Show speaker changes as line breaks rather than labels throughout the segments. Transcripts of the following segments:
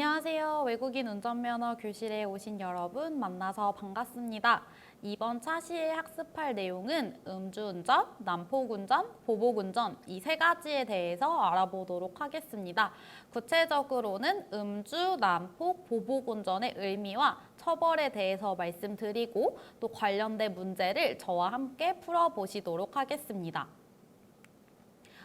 안녕하세요. 외국인 운전면허 교실에 오신 여러분 만나서 반갑습니다. 이번 차시에 학습할 내용은 음주운전, 난폭운전, 보복운전 이 세 가지에 대해서 알아보도록 하겠습니다. 구체적으로는 음주, 난폭, 보복운전의 의미와 처벌에 대해서 말씀드리고 또 관련된 문제를 저와 함께 풀어보시도록 하겠습니다.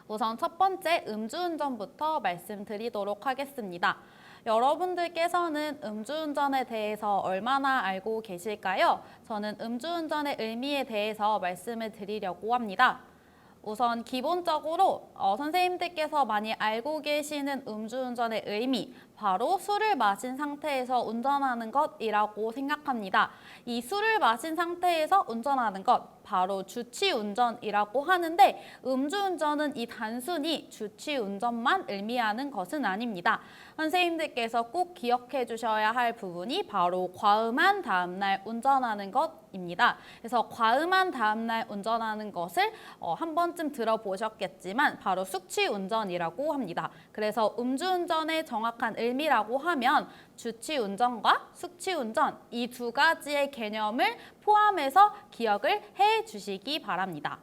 우선 첫 번째 음주운전부터 말씀드리도록 하겠습니다. 여러분들께서는 음주운전에 대해서 얼마나 알고 계실까요? 저는 음주운전의 의미에 대해서 말씀을 드리려고 합니다. 우선 기본적으로 선생님들께서 많이 알고 계시는 음주운전의 의미, 바로 술을 마신 상태에서 운전하는 것이라고 생각합니다. 이 술을 마신 상태에서 운전하는 것, 바로 주치운전이라고 하는데 음주운전은 이 단순히 주치운전만 의미하는 것은 아닙니다. 선생님들께서 꼭 기억해 주셔야 할 부분이 바로 과음한 다음날 운전하는 것입니다. 그래서 과음한 다음날 운전하는 것을 한 번쯤 들어보셨겠지만 바로 숙취운전이라고 합니다. 그래서 음주운전의 정확한 의미라고 하면 주치운전과 숙취운전 이 두 가지의 개념을 포함해서 기억을 해 주시기 바랍니다.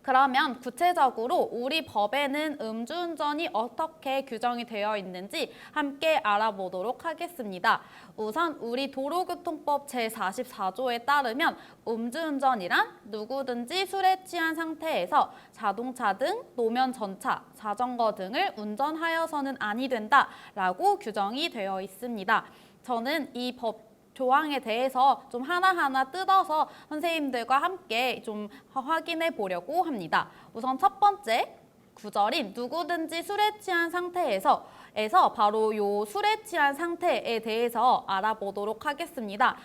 그러면 구체적으로 우리 법에는 음주운전이 어떻게 규정이 되어 있는지 함께 알아보도록 하겠습니다. 우선 우리 도로교통법 제44조에 따르면 음주운전이란 누구든지 술에 취한 상태에서 자동차 등 노면 전차, 자전거 등을 운전하여서는 아니 된다라고 규정이 되어 있습니다. 저는 이 법 조항에 대해서 좀 하나하나 뜯어서 선생님들과 함께 좀 확인해 보려고 합니다. 우선 첫 번째 구절인 누구든지 술에 취한 상태에서 바로 요 술에 취한 상태에 대해서 알아보도록 하겠습니다.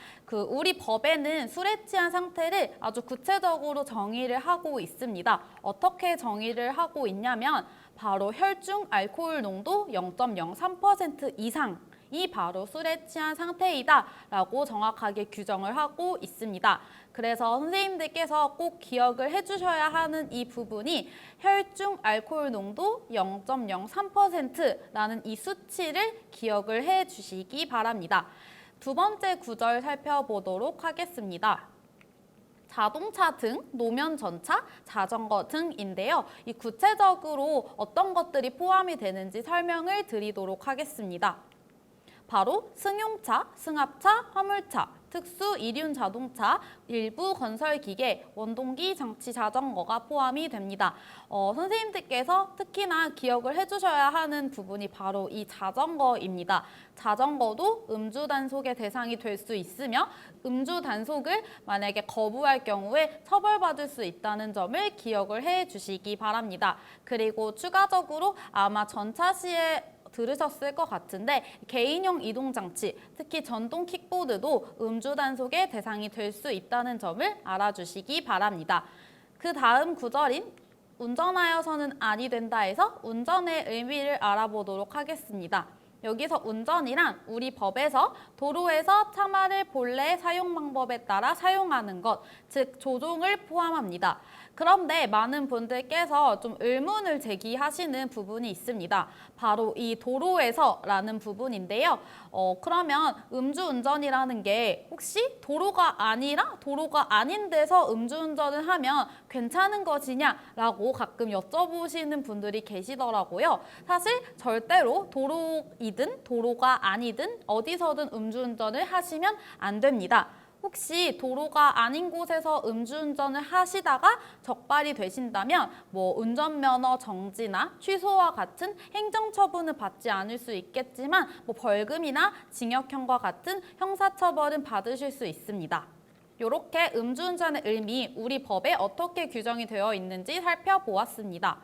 우리 법에는 술에 취한 상태를 아주 구체적으로 정의를 하고 있습니다. 어떻게 정의를 하고 있냐면 바로 혈중 알코올 농도 0.03% 이상 이 바로 술에 취한 상태이다 라고 정확하게 규정을 하고 있습니다. 그래서 선생님들께서 꼭 기억을 해주셔야 하는 이 부분이 혈중 알코올 농도 0.03%라는 이 수치를 기억을 해주시기 바랍니다. 두 번째 구절 살펴보도록 하겠습니다. 자동차 등, 노면 전차, 자전거 등인데요. 이 구체적으로 어떤 것들이 포함이 되는지 설명을 드리도록 하겠습니다. 바로 승용차, 승합차, 화물차, 특수 이륜 자동차, 일부 건설기계, 원동기 장치 자전거가 포함이 됩니다. 선생님들께서 특히나 기억을 해주셔야 하는 부분이 바로 이 자전거입니다. 자전거도 음주 단속의 대상이 될 수 있으며 음주 단속을 만약에 거부할 경우에 처벌받을 수 있다는 점을 기억을 해주시기 바랍니다. 그리고 추가적으로 아마 전차 시에 들으셨을 것 같은데 개인용 이동장치, 특히 전동 킥보드도 음주 단속의 대상이 될 수 있다는 점을 알아주시기 바랍니다. 그 다음 구절인 운전하여서는 아니 된다에서 운전의 의미를 알아보도록 하겠습니다. 여기서 운전이란 우리 법에서 도로에서 차마를 본래 사용 방법에 따라 사용하는 것, 즉 조종을 포함합니다. 그런데 많은 분들께서 좀 의문을 제기하시는 부분이 있습니다. 바로 이 도로에서라는 부분인데요. 그러면 음주운전이라는 게 혹시 도로가 아니라 도로가 아닌 데서 음주운전을 하면 괜찮은 것이냐라고 가끔 여쭤보시는 분들이 계시더라고요. 사실 절대로 도로이든 도로가 아니든 어디서든 음주운전을 하시면 안 됩니다. 혹시 도로가 아닌 곳에서 음주운전을 하시다가 적발이 되신다면 운전면허 정지나 취소와 같은 행정처분은 받지 않을 수 있겠지만 벌금이나 징역형과 같은 형사처벌은 받으실 수 있습니다. 이렇게 음주운전의 의미, 우리 법에 어떻게 규정이 되어 있는지 살펴보았습니다.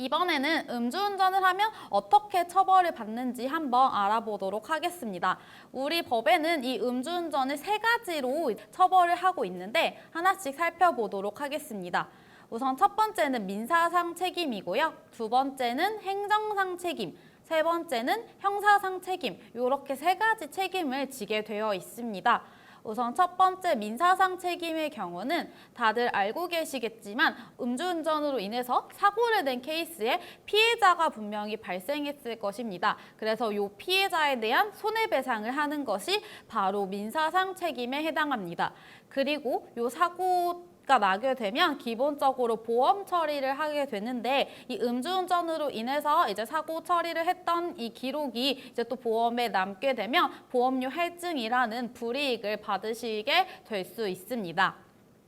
이번에는 음주운전을 하면 어떻게 처벌을 받는지 한번 알아보도록 하겠습니다. 우리 법에는 이 음주운전을 세 가지로 처벌을 하고 있는데 하나씩 살펴보도록 하겠습니다. 우선 첫 번째는 민사상 책임이고요. 두 번째는 행정상 책임, 세 번째는 형사상 책임, 이렇게 세 가지 책임을 지게 되어 있습니다. 우선 첫 번째 민사상 책임의 경우는 다들 알고 계시겠지만 음주운전으로 인해서 사고를 낸 케이스에 피해자가 분명히 발생했을 것입니다. 그래서 이 피해자에 대한 손해배상을 하는 것이 바로 민사상 책임에 해당합니다. 그리고 이 사고가 나게 되면 기본적으로 보험 처리를 하게 되는데 이 음주운전으로 인해서 이제 사고 처리를 했던 이 기록이 이제 또 보험에 남게 되면 보험료 할증이라는 불이익을 받으시게 될 수 있습니다.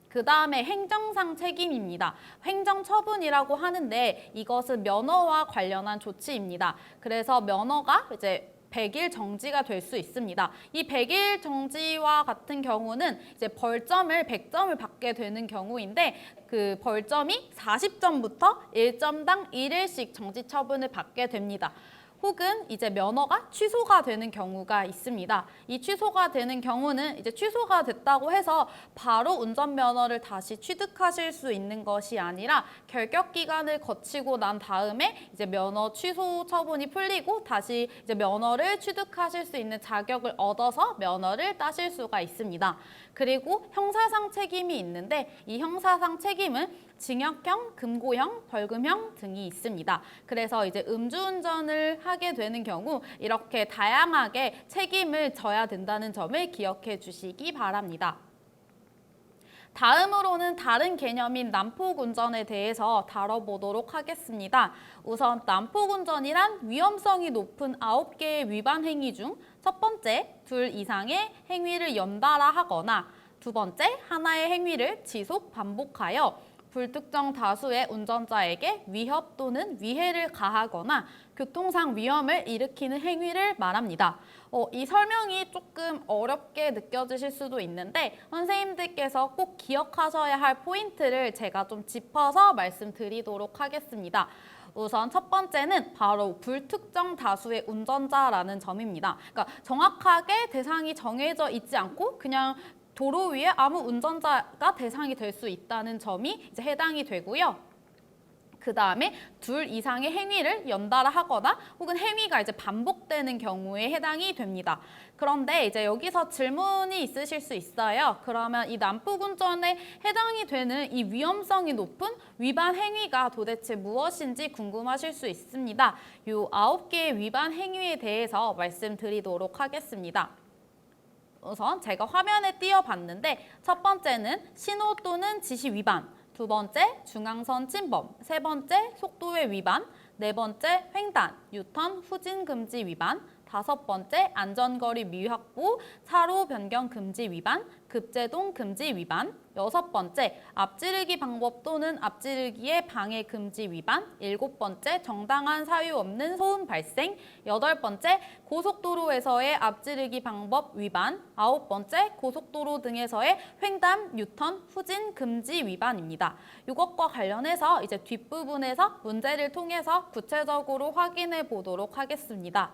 그 다음에 행정상 책임입니다. 행정처분이라고 하는데 이것은 면허와 관련한 조치입니다. 그래서 면허가 이제 100일 정지가 될 수 있습니다. 이 100일 정지와 같은 경우는 이제 벌점을 100점을 받게 되는 경우인데 그 벌점이 40점부터 1점당 1일씩 정지 처분을 받게 됩니다. 혹은 이제 면허가 취소가 되는 경우가 있습니다. 이 취소가 되는 경우는 이제 취소가 됐다고 해서 바로 운전면허를 다시 취득하실 수 있는 것이 아니라 결격 기간을 거치고 난 다음에 이제 면허 취소 처분이 풀리고 다시 이제 면허를 취득하실 수 있는 자격을 얻어서 면허를 따실 수가 있습니다. 그리고 형사상 책임이 있는데 이 형사상 책임은 징역형, 금고형, 벌금형 등이 있습니다. 그래서 이제 음주운전을 하게 되는 경우 이렇게 다양하게 책임을 져야 된다는 점을 기억해 주시기 바랍니다. 다음으로는 다른 개념인 난폭운전에 대해서 다뤄보도록 하겠습니다. 우선 난폭운전이란 위험성이 높은 9개의 위반 행위 중 첫 번째, 2 이상의 행위를 연달아 하거나 두 번째, 하나의 행위를 지속 반복하여 불특정 다수의 운전자에게 위협 또는 위해를 가하거나 교통상 위험을 일으키는 행위를 말합니다. 이 설명이 조금 어렵게 느껴지실 수도 있는데 선생님들께서 꼭 기억하셔야 할 포인트를 제가 좀 짚어서 말씀드리도록 하겠습니다. 우선 첫 번째는 바로 불특정 다수의 운전자라는 점입니다. 그러니까 정확하게 대상이 정해져 있지 않고 그냥 도로 위에 아무 운전자가 대상이 될 수 있다는 점이 이제 해당이 되고요. 그 다음에 2 이상의 행위를 연달아 하거나 혹은 행위가 이제 반복되는 경우에 해당이 됩니다. 그런데 이제 여기서 질문이 있으실 수 있어요. 그러면 이 난폭운전에 해당이 되는 이 위험성이 높은 위반 행위가 도대체 무엇인지 궁금하실 수 있습니다. 이 9개의 위반 행위에 대해서 말씀드리도록 하겠습니다. 우선 제가 화면에 띄워봤는데 첫 번째는 신호 또는 지시 위반, 두 번째 중앙선 침범, 세 번째 속도의 위반, 네 번째 횡단, 유턴, 후진 금지 위반, 다섯 번째 안전거리 미확보, 차로 변경 금지 위반, 급제동 금지 위반, 여섯 번째 앞지르기 방법 또는 앞지르기의 방해 금지 위반, 일곱 번째 정당한 사유 없는 소음 발생, 여덟 번째 고속도로에서의 앞지르기 방법 위반, 아홉 번째 고속도로 등에서의 횡단, 유턴, 후진 금지 위반입니다. 이것과 관련해서 이제 뒷부분에서 문제를 통해서 구체적으로 확인해 보도록 하겠습니다.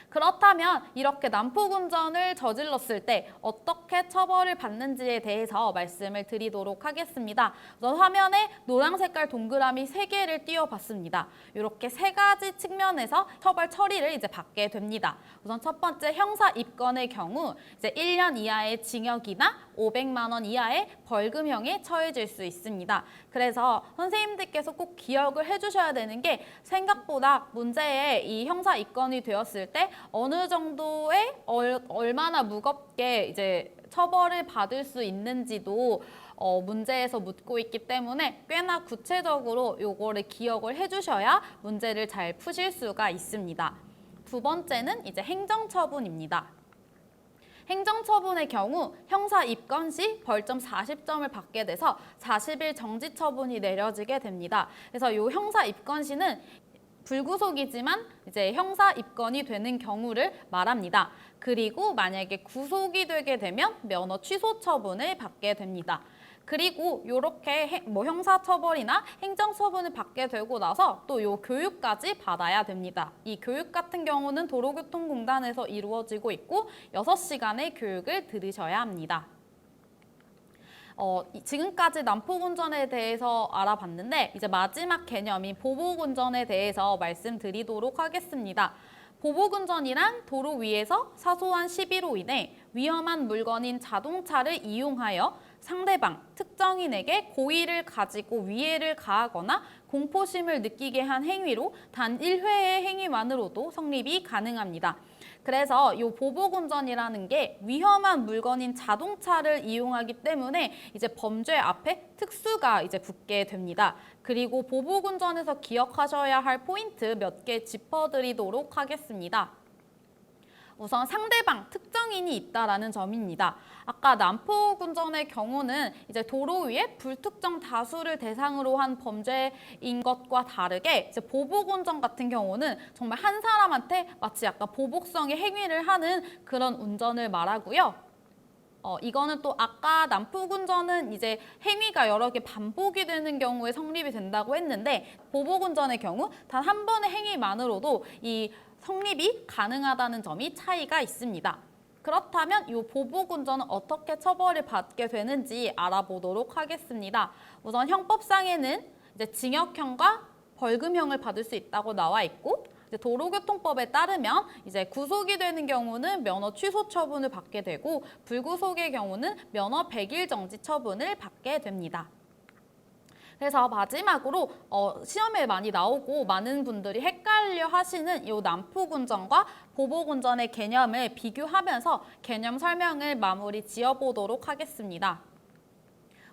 그렇다면 이렇게 난폭운전을 저질렀을 때 어떻게 처벌을 받는지에 대해서 말씀을 드리도록 하겠습니다. 우선 화면에 노란 색깔 동그라미 3개를 띄워봤습니다. 이렇게 3가지 측면에서 처벌 처리를 이제 받게 됩니다. 우선 첫 번째 형사 입건의 경우 이제 1년 이하의 징역이나 500만 원 이하의 벌금형에 처해질 수 있습니다. 그래서 선생님들께서 꼭 기억을 해주셔야 되는 게 생각보다 문제에 이 형사 입건이 되었을 때 어느 정도의 얼마나 무겁게 이제 처벌을 받을 수 있는지도 문제에서 묻고 있기 때문에 꽤나 구체적으로 요거를 기억을 해주셔야 문제를 잘 푸실 수가 있습니다. 두 번째는 이제 행정처분입니다. 행정처분의 경우 형사 입건 시 벌점 40점을 받게 돼서 40일 정지 처분이 내려지게 됩니다. 그래서 이 형사 입건 시는 불구속이지만 이제 형사 입건이 되는 경우를 말합니다. 그리고 만약에 구속이 되게 되면 면허 취소 처분을 받게 됩니다. 그리고 이렇게 형사처벌이나 행정처분을 받게 되고 나서 또 요 교육까지 받아야 됩니다. 이 교육 같은 경우는 도로교통공단에서 이루어지고 있고 6시간의 교육을 들으셔야 합니다. 지금까지 난폭운전에 대해서 알아봤는데 이제 마지막 개념인 보복운전에 대해서 말씀드리도록 하겠습니다. 보복운전이란 도로 위에서 사소한 시비로 인해 위험한 물건인 자동차를 이용하여 상대방, 특정인에게 고의를 가지고 위해를 가하거나 공포심을 느끼게 한 행위로 단 1회의 행위만으로도 성립이 가능합니다. 그래서 이 보복운전이라는 게 위험한 물건인 자동차를 이용하기 때문에 이제 범죄 앞에 특수가 이제 붙게 됩니다. 그리고 보복운전에서 기억하셔야 할 포인트 몇 개 짚어드리도록 하겠습니다. 우선 상대방, 특정인이 있다라는 점입니다. 아까 난폭운전의 경우는 이제 도로 위에 불특정 다수를 대상으로 한 범죄인 것과 다르게 이제 보복운전 같은 경우는 정말 한 사람한테 마치 약간 보복성의 행위를 하는 그런 운전을 말하고요. 이거는 또 아까 난폭운전은 이제 행위가 여러 개 반복이 되는 경우에 성립이 된다고 했는데 보복운전의 경우 단 한 번의 행위만으로도 이 성립이 가능하다는 점이 차이가 있습니다. 그렇다면 이 보복운전은 어떻게 처벌을 받게 되는지 알아보도록 하겠습니다. 우선 형법상에는 이제 징역형과 벌금형을 받을 수 있다고 나와 있고 이제 도로교통법에 따르면 이제 구속이 되는 경우는 면허 취소 처분을 받게 되고 불구속의 경우는 면허 100일 정지 처분을 받게 됩니다. 그래서 마지막으로 시험에 많이 나오고 많은 분들이 헷갈려 하시는 이 난폭운전과 보복운전의 개념을 비교하면서 개념 설명을 마무리 지어보도록 하겠습니다.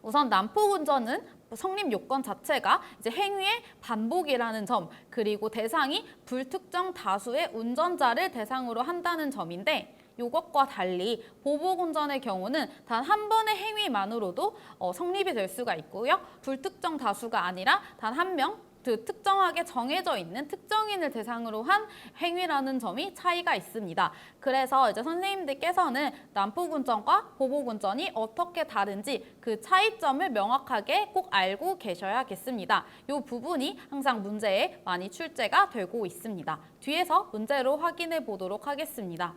우선 난폭운전은 성립 요건 자체가 이제 행위의 반복이라는 점, 그리고 대상이 불특정 다수의 운전자를 대상으로 한다는 점인데 이것과 달리 보복운전의 경우는 단 한 번의 행위만으로도 성립이 될 수가 있고요. 불특정 다수가 아니라 단 한 명, 특정하게 정해져 있는 특정인을 대상으로 한 행위라는 점이 차이가 있습니다. 그래서 이제 선생님들께서는 난폭운전과 보복운전이 어떻게 다른지 그 차이점을 명확하게 꼭 알고 계셔야겠습니다. 이 부분이 항상 문제에 많이 출제가 되고 있습니다. 뒤에서 문제로 확인해 보도록 하겠습니다.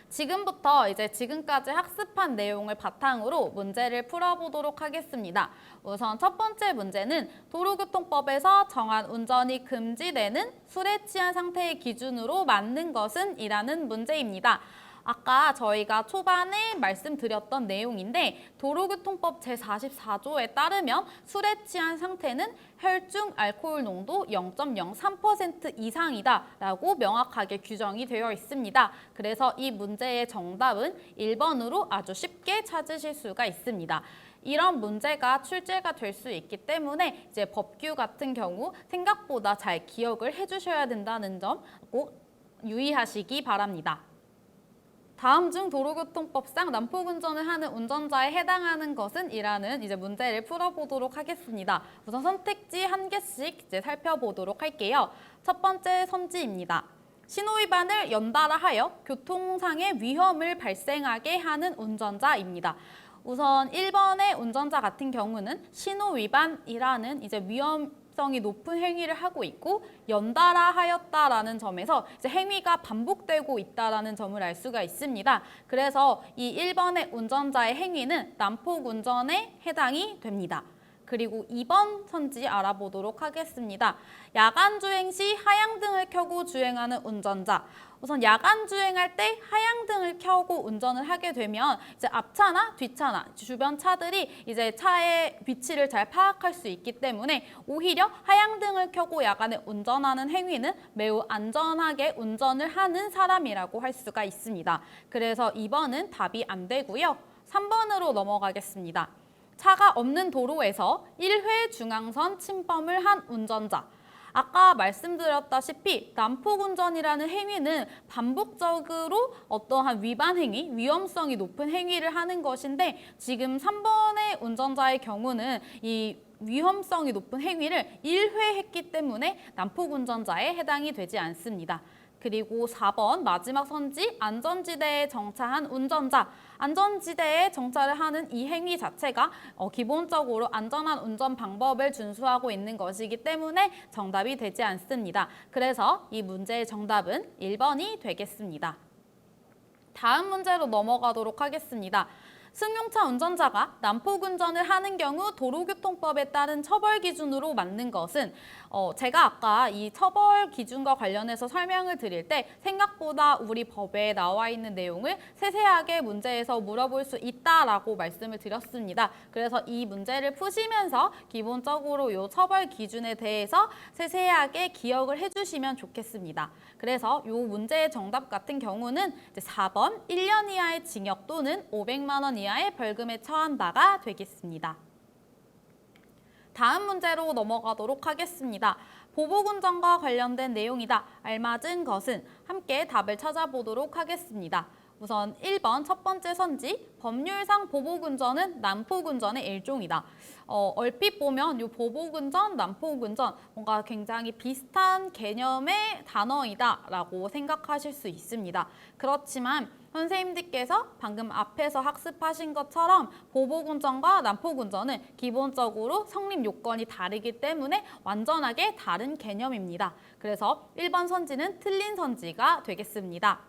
지금부터 이제 지금까지 학습한 내용을 바탕으로 문제를 풀어보도록 하겠습니다. 우선 첫 번째 문제는 도로교통법에서 정한 운전이 금지되는 술에 취한 상태의 기준으로 맞는 것은? 이라는 문제입니다. 아까 저희가 초반에 말씀드렸던 내용인데 도로교통법 제44조에 따르면 술에 취한 상태는 혈중 알코올 농도 0.03% 이상이다 라고 명확하게 규정이 되어 있습니다. 그래서 이 문제의 정답은 1번으로 아주 쉽게 찾으실 수가 있습니다. 이런 문제가 출제가 될 수 있기 때문에 이제 법규 같은 경우 생각보다 잘 기억을 해주셔야 된다는 점 꼭 유의하시기 바랍니다. 다음 중 도로교통법상 난폭운전을 하는 운전자에 해당하는 것은? 이라는 이제 문제를 풀어보도록 하겠습니다. 우선 선택지 한 개씩 이제 살펴보도록 할게요. 첫 번째 선지입니다. 신호위반을 연달아 하여 교통상의 위험을 발생하게 하는 운전자입니다. 우선 1번의 운전자 같은 경우는 신호위반이라는 이제 위험성이 높은 행위를 하고 있고 연달아 하였다라는 점에서 이제 행위가 반복되고 있다라는 점을 알 수가 있습니다. 그래서 이 1번의 운전자의 행위는 난폭운전에 해당이 됩니다. 그리고 2번 선지 알아보도록 하겠습니다. 야간 주행 시 하향등을 켜고 주행하는 운전자. 우선 야간 주행할 때 하향등을 켜고 운전을 하게 되면 이제 앞차나 뒤차나 주변 차들이 이제 차의 위치를 잘 파악할 수 있기 때문에 오히려 하향등을 켜고 야간에 운전하는 행위는 매우 안전하게 운전을 하는 사람이라고 할 수가 있습니다. 그래서 2번은 답이 안 되고요. 3번으로 넘어가겠습니다. 차가 없는 도로에서 1회 중앙선 침범을 한 운전자. 아까 말씀드렸다시피 난폭운전이라는 행위는 반복적으로 어떠한 위반 행위, 위험성이 높은 행위를 하는 것인데 지금 3번의 운전자의 경우는 이 위험성이 높은 행위를 1회 했기 때문에 난폭운전자에 해당이 되지 않습니다. 그리고 4번 마지막 선지 안전지대에 정차한 운전자. 안전지대에 정차를 하는 이 행위 자체가 기본적으로 안전한 운전 방법을 준수하고 있는 것이기 때문에 정답이 되지 않습니다. 그래서 이 문제의 정답은 1번이 되겠습니다. 다음 문제로 넘어가도록 하겠습니다. 승용차 운전자가 난폭운전을 하는 경우 도로교통법에 따른 처벌 기준으로 맞는 것은 제가 아까 이 처벌 기준과 관련해서 설명을 드릴 때 생각보다 우리 법에 나와 있는 내용을 세세하게 문제에서 물어볼 수 있다라고 말씀을 드렸습니다. 그래서 이 문제를 푸시면서 기본적으로 이 처벌 기준에 대해서 세세하게 기억을 해주시면 좋겠습니다. 그래서 이 문제의 정답 같은 경우는 이제 4번 1년 이하의 징역 또는 500만 원 이하의 벌금에 처한 바가 되겠습니다. 다음 문제로 넘어가도록 하겠습니다. 보복운전과 관련된 내용이다. 알맞은 것은 함께 답을 찾아보도록 하겠습니다. 우선 1번 첫 번째 선지, 법률상 보복운전은 난폭운전의 일종이다. 얼핏 보면 이 보복운전, 난폭운전 뭔가 굉장히 비슷한 개념의 단어이다라고 생각하실 수 있습니다. 그렇지만 선생님들께서 방금 앞에서 학습하신 것처럼 보복운전과 난폭운전은 기본적으로 성립 요건이 다르기 때문에 완전하게 다른 개념입니다. 그래서 1번 선지는 틀린 선지가 되겠습니다.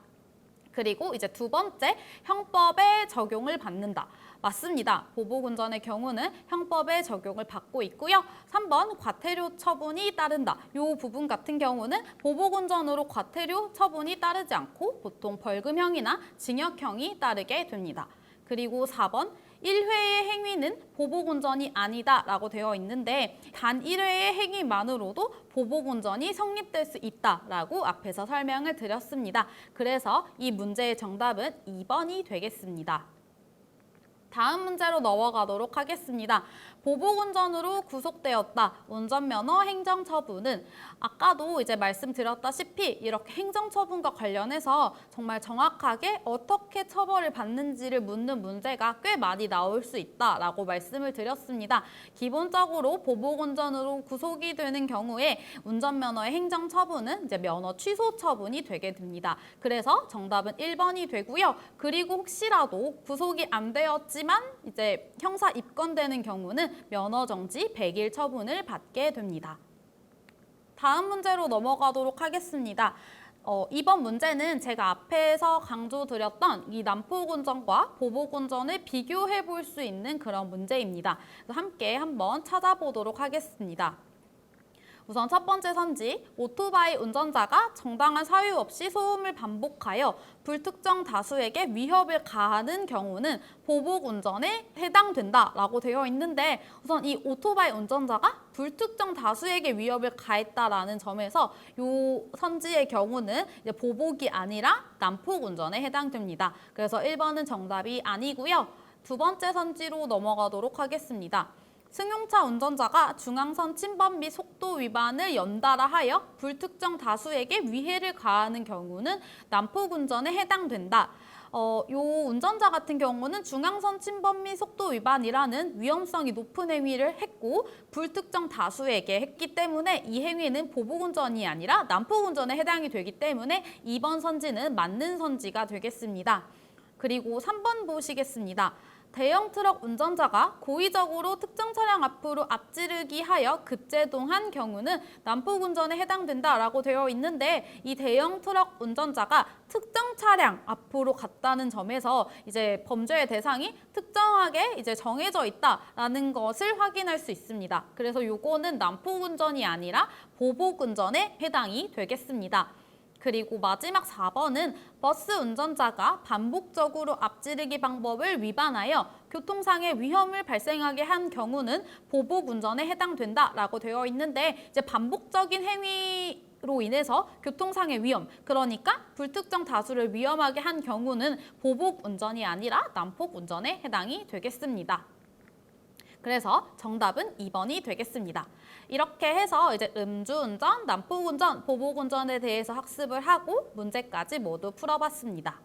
그리고 이제 두 번째, 형법에 적용을 받는다. 맞습니다. 보복운전의 경우는 형법에 적용을 받고 있고요. 3번, 과태료 처분이 따른다. 이 부분 같은 경우는 보복운전으로 과태료 처분이 따르지 않고 보통 벌금형이나 징역형이 따르게 됩니다. 그리고 4번, 1회의 행위는 보복운전이 아니다 라고 되어 있는데 단 1회의 행위만으로도 보복운전이 성립될 수 있다라고 앞에서 설명을 드렸습니다. 그래서 이 문제의 정답은 2번이 되겠습니다. 다음 문제로 넘어가도록 하겠습니다. 보복운전으로 구속되었다. 운전면허 행정처분은 아까도 이제 말씀드렸다시피 이렇게 행정처분과 관련해서 정말 정확하게 어떻게 처벌을 받는지를 묻는 문제가 꽤 많이 나올 수 있다라고 말씀을 드렸습니다. 기본적으로 보복운전으로 구속이 되는 경우에 운전면허의 행정처분은 이제 면허 취소 처분이 되게 됩니다. 그래서 정답은 1번이 되고요. 그리고 혹시라도 구속이 안 되었지만 이제 형사 입건되는 경우는 면허 정지 100일 처분을 받게 됩니다. 다음 문제로 넘어가도록 하겠습니다. 이번 문제는 제가 앞에서 강조드렸던 이 난폭운전과 보복운전을 비교해 볼 수 있는 그런 문제입니다. 그래서 함께 한번 찾아보도록 하겠습니다. 우선 첫 번째 선지, 오토바이 운전자가 정당한 사유 없이 소음을 반복하여 불특정 다수에게 위협을 가하는 경우는 보복운전에 해당된다라고 되어 있는데 우선 이 오토바이 운전자가 불특정 다수에게 위협을 가했다라는 점에서 이 선지의 경우는 이제 보복이 아니라 난폭운전에 해당됩니다. 그래서 1번은 정답이 아니고요. 두 번째 선지로 넘어가도록 하겠습니다. 승용차 운전자가 중앙선 침범 및 속도 위반을 연달아 하여 불특정 다수에게 위해를 가하는 경우는 난폭운전에 해당된다. 요 운전자 같은 경우는 중앙선 침범 및 속도 위반이라는 위험성이 높은 행위를 했고 불특정 다수에게 했기 때문에 이 행위는 보복운전이 아니라 난폭운전에 해당이 되기 때문에 2번 선지는 맞는 선지가 되겠습니다. 그리고 3번 보시겠습니다. 대형 트럭 운전자가 고의적으로 특정 차량 앞으로 앞지르기 하여 급제동한 경우는 난폭운전에 해당된다라고 되어 있는데 이 대형 트럭 운전자가 특정 차량 앞으로 갔다는 점에서 이제 범죄의 대상이 특정하게 이제 정해져 있다라는 것을 확인할 수 있습니다. 그래서 요거는 난폭운전이 아니라 보복운전에 해당이 되겠습니다. 그리고 마지막 4번은 버스 운전자가 반복적으로 앞지르기 방법을 위반하여 교통상의 위험을 발생하게 한 경우는 보복운전에 해당된다라고 되어 있는데 이제 반복적인 행위로 인해서 교통상의 위험, 그러니까 불특정 다수를 위험하게 한 경우는 보복운전이 아니라 난폭운전에 해당이 되겠습니다. 그래서 정답은 2번이 되겠습니다. 이렇게 해서 이제 음주운전, 난폭운전, 보복운전에 대해서 학습을 하고 문제까지 모두 풀어봤습니다.